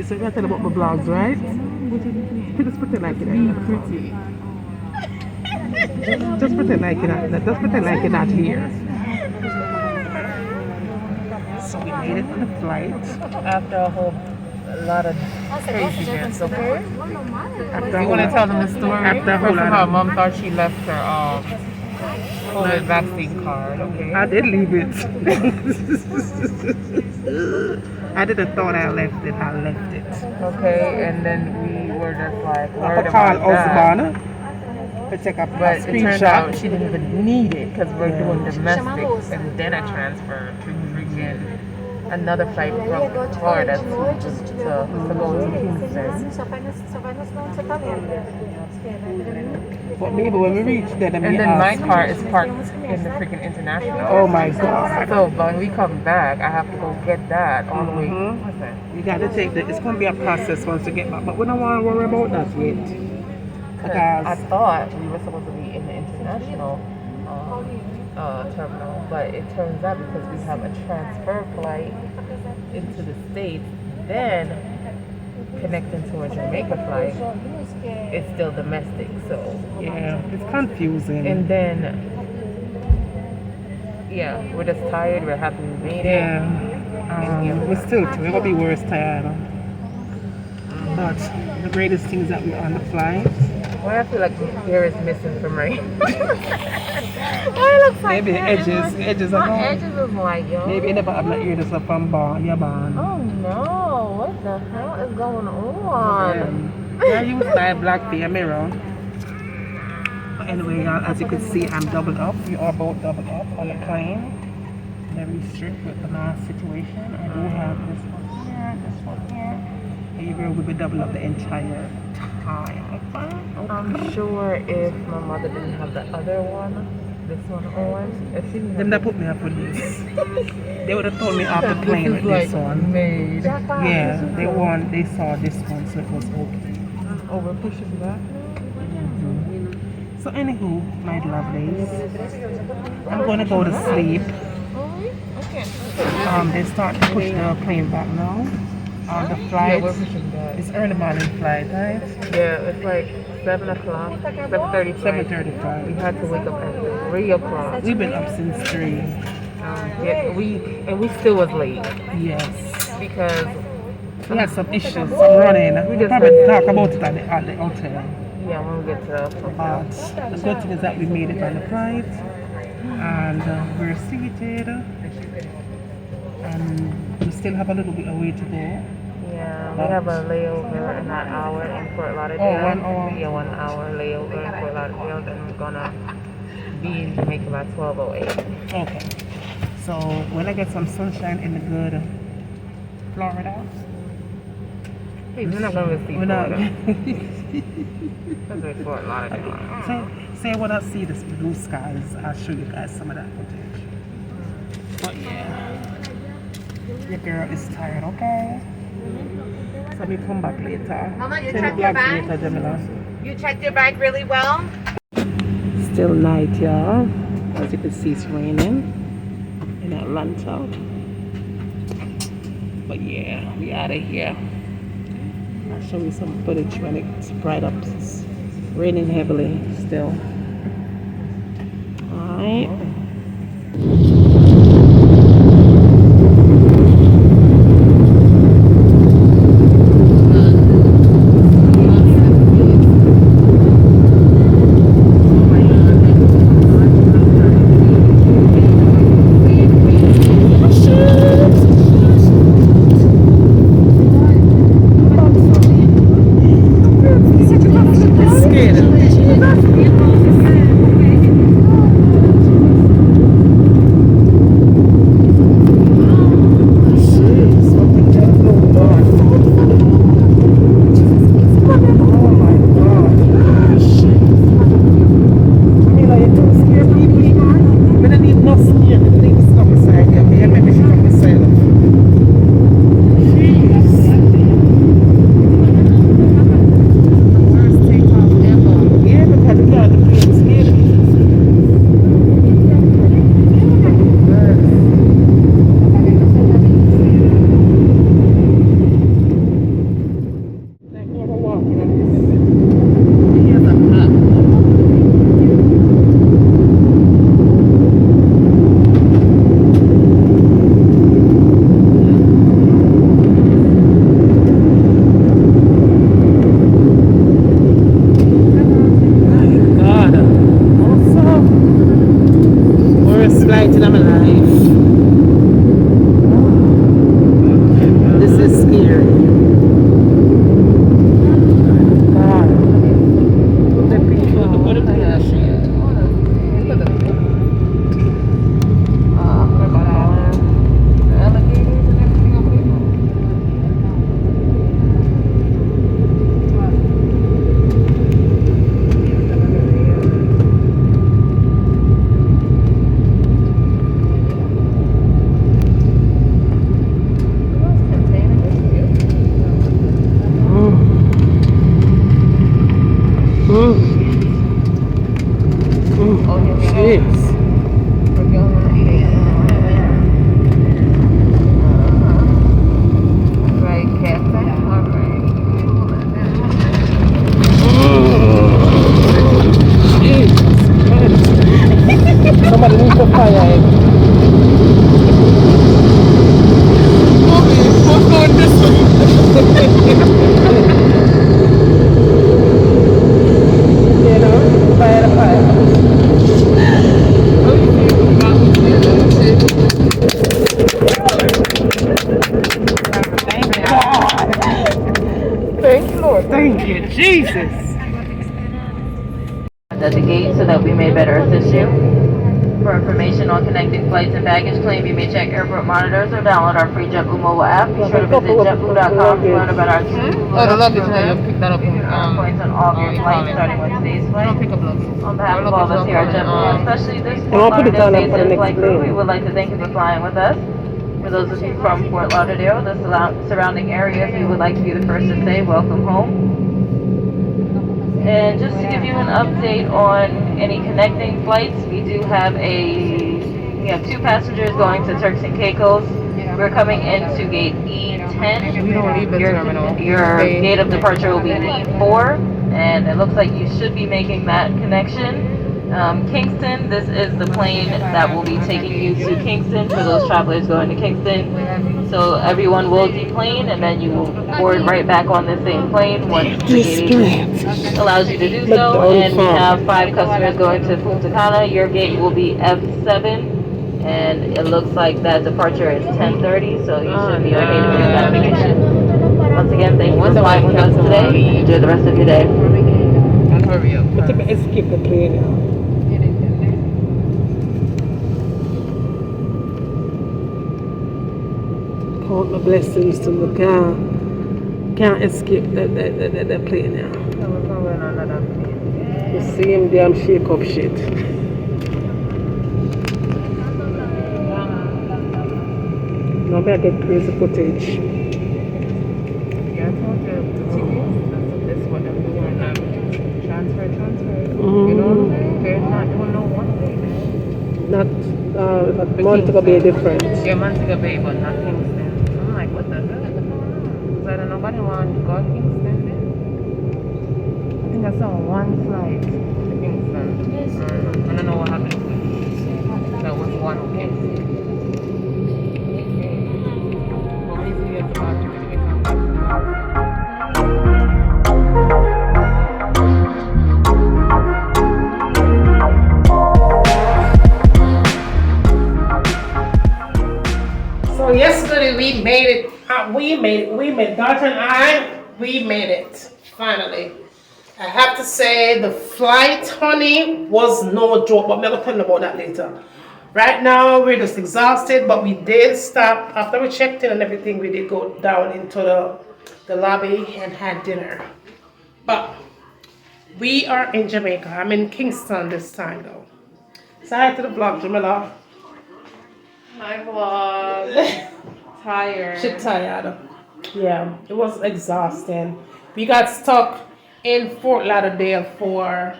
So you're talking about my blogs, right? Just pretend like you're not pretty. Just pretend like you're not here. So we made it on the flight. After a lot of craziness, okay? After You want to tell them the story? After a whole First of lot all, of- Mom thought she left her COVID vaccine card, okay? I did leave it. I didn't thought I left it. I left it. Okay, and then we were just like worried I called about that. Osborne to take a But it turned out screenshot. she didn't even need it because we're Yeah. doing domestic, and then I transferred to freaking another flight from Florida to go to Houston. But maybe when we reach there, And then my car is parked in the freaking international. Oh my God. So when we come back, I have to go get that all the way. Mhm. What's that? You gotta take the. It's gonna be a process once you get back, but we don't want to worry about that yet. I Because thought we were supposed to be in the international terminal, but it turns out because we have a transfer flight into the States, then connecting to a Jamaica flight, it's still domestic. So yeah, it's confusing. and then yeah, we're just tired. We're happy we made it. yeah, we're still we're gonna be worse tired. But the greatest thing is that we're on the flight. Why I feel like the hair is missing from right. Why it looks like Maybe the hair is edges, like- edges are my gone. edges is like, yo. Maybe you never have not heard this from barn, your barn. Oh no, what the hell is going on? Yeah, you style black for your mirror. But anyway, y'all, as you can see, I'm doubled up. We are both doubled up on the plane. Very strict with the mask situation. I do have this one here, this one here. And you girl will be doubled up the entire time. Okay? I'm sure if my mother didn't have the other one, this one on, if she didn't Them have that put me up with this. They would have told me off the plane with this is this like one. made. Yeah, they saw this one, so it was okay. Over pushing back. So anywho, my lovelies, I'm gonna go to sleep. Okay. They start to push the plane back now. The Yeah, flight we're pushing back. it's early morning flight, right? Yeah, it's like 7 o'clock, 7:35. 7:35. We had to wake up at 3 o'clock. We've been up since 3. Yeah, we still was late Yes. because We had some issues, some running. We We'll just probably had- talk about it at the hotel. yeah, when we get to the hotel. But the good thing is that we made it on the flight and we're seated and we still have a little bit of way to go. Yeah, we have a layover in that hour in Fort Lauderdale. Oh, 1 hour. Yeah, 1 hour layover in Fort Lauderdale. Then we're gonna be in Jamaica by 12:08. Okay. So when I get some sunshine in the good Florida, Hey, we're not gonna see we're not. Florida. Because we're Fort Lauderdale. Say when I see the blue skies, I'll show you guys some of that footage. But yeah, your girl is tired, okay? So we come back later. Mama, you 10 checked your o'clock bag? later, Jamila. You checked your bag really well? Still night, y'all. As you can see, it's raining in Atlanta. But yeah, we out of here. I'll show you some footage when it's bright up. It's raining heavily still. Alright. Lord. Thank you, Jesus. At the gate so that we may better assist you. For information on connecting flights and baggage claim, you may check airport monitors or download our free JetBlue mobile app. Be sure to visit JetBlue.com to learn about our Oh, the luggage, now you pick that up in, points on all of your flights, starting with today's flight. don't pick up luggage. On behalf of all of us here at JetBlue, especially this I'll Fort put it Lauderdale on for the based next flight crew, plane. we would like to thank you for flying with us. For those of you from Fort Lauderdale, the surrounding areas, we would like to be the first to say welcome home. And just to give you an update on any connecting flights, we have 2 passengers going to Turks and Caicos. We're coming into gate E10. We don't leave the terminal. Your gate of departure will be E4, and it looks like you should be making that connection. Kingston, this is the plane that will be taking you to Kingston for those travelers going to Kingston. So everyone will deplane, and then you will board right back on the same plane once the gate allows you to do so. And we have 5 customers going to Punta Cana. Your gate will be F7, and it looks like that departure is 10:30, so you should be okay to make that connection. Once again, thank you for flying with us today. Enjoy the rest of your day. And hurry up. I think I escaped the plane. Count my blessings to the can't escape the plane now. We're going on another plane. The same damn shake up shit. Now I get crazy footage. Yeah, I told you the tickets. That's what I'm doing now. Transfer. You know what I'm saying? They're not doing no one day, man. Not Montego Bay different. Yeah, Montego Bay, but not Kingston. I'm like, what the hell is going on? Because I don't nobody want to go to Kingston then. I think I saw one flight to Kingston. I don't know what happened to it. That was one of Kingston. But we see it about to when we come back tomorrow. So yesterday we made it. We made Daughter and I. We made it finally. I have to say the flight, honey, was no joke. But I'm gonna tell you about that later. Right now we're just exhausted, but we did stop after we checked in and everything. We did go down into the lobby and had dinner. But we are in Jamaica. I'm in Kingston this time though. Say hi to the vlog, Jamila. Hi vlog. Tired. She tired. Yeah, it was exhausting. We got stuck in Fort Lauderdale for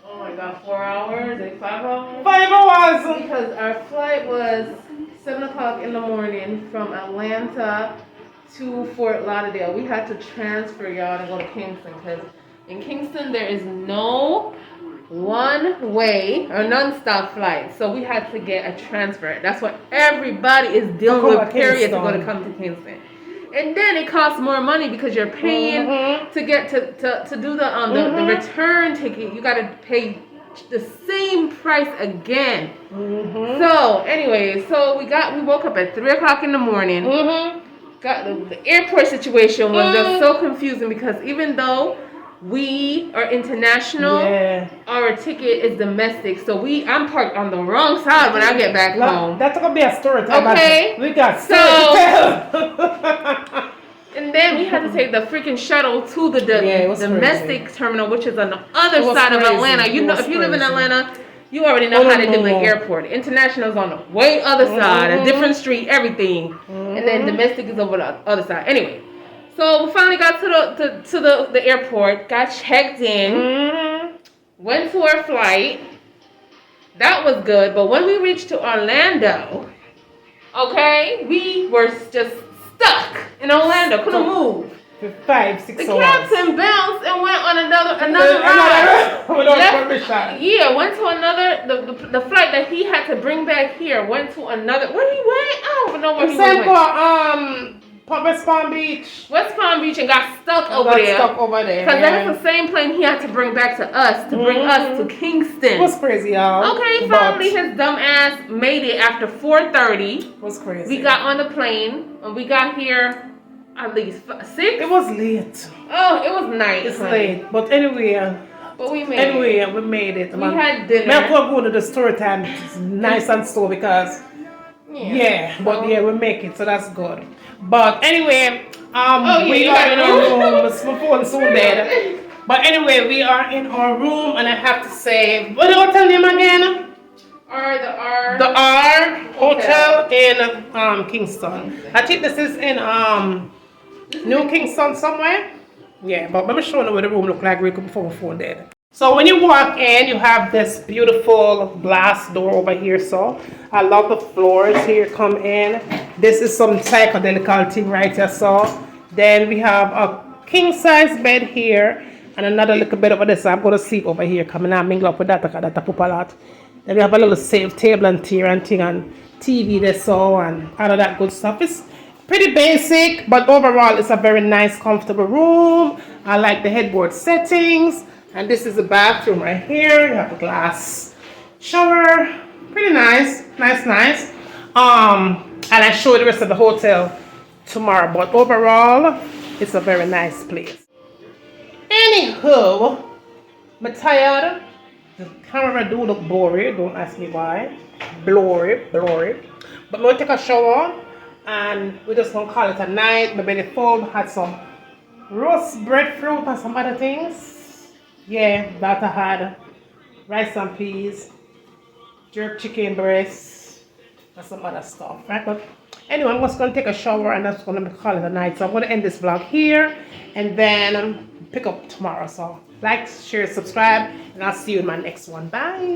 Oh my god, 4 hours? Like 5 hours? 5 hours. Because our flight was 7 o'clock in the morning from Atlanta to Fort Lauderdale. We had to transfer y'all to go to Kingston because in Kingston there is no one-way or non-stop flight. So we had to get a transfer. That's what everybody is dealing with, period, to go to come to Kingston. And then it costs more money because you're paying to get to do the return ticket. You gotta pay the same price again. So anyway, so we woke up at 3 o'clock in the morning. Got the airport situation was just so confusing because even though we are international, our ticket is domestic. So I'm parked on the wrong side when I get back home. That's gonna be a story time. Okay. We got story to tell. And then we had to take the freaking shuttle to the domestic terminal, which is on the other side of Atlanta. You know, if you live in Atlanta, you already know how to do the airport. International is on the way other side, a different street, everything. And then domestic is over the other side. Anyway, so we finally got to the airport, got checked in, went to our flight. That was good. But when we reached to Orlando, okay, we were just stuck in Orlando, couldn't move. For 5, 6 hours. The captain bounced and went on another ride. Without permission. Yeah, went to another, the flight that he had to bring back here, went to another, where he went? I don't even know where he went. West Palm Beach. West Palm Beach and got stuck over there. Because that's the same plane he had to bring back to us, to bring us to Kingston. It was crazy, y'all. Okay, finally his dumb ass made it after 4:30. It was crazy. We got on the plane and we got here at least 6. It was late. Oh, it was night. It's honey. late. But anyway, But we made it. we made it. We had dinner. Now go to the story time. It's nice and slow because we make it, so that's good. But anyway, we are in our room. My phone is so dead. But anyway, we are in our room, and I have to say, what do I tell them again? The R Hotel in Kingston. I think this is in New Kingston somewhere. Yeah, but let me show you what the room look like real quick before my phone dead. So when you walk in, you have this beautiful glass door over here. So I love the floors here. Come in. This is some psychedelic thing right here. So then we have a king size bed here and another little bed over there. So I'm gonna sleep over here. Coming out, mingle up with that. That poop a lot. Then we have a little safe table and chair and thing and TV there, so and all of that good stuff. It's pretty basic, but overall it's a very nice, comfortable room. I like the headboard settings. And this is the bathroom right here. You have a glass shower. Pretty nice. Nice. And I show you the rest of the hotel tomorrow. But overall, it's a very nice place. Anywho, I'm tired. The camera do look blurry. Don't ask me why. Blurry. But I'm going to take a shower. And we're just going to call it a night. My belly full. Had some roast breadfruit and some other things. Yeah, that I had rice and peas, jerk chicken breast, and some other stuff, right? But anyway, I'm just going to take a shower and that's going to call it a night. So I'm going to end this vlog here and then pick up tomorrow. So like, share, subscribe, and I'll see you in my next one. Bye.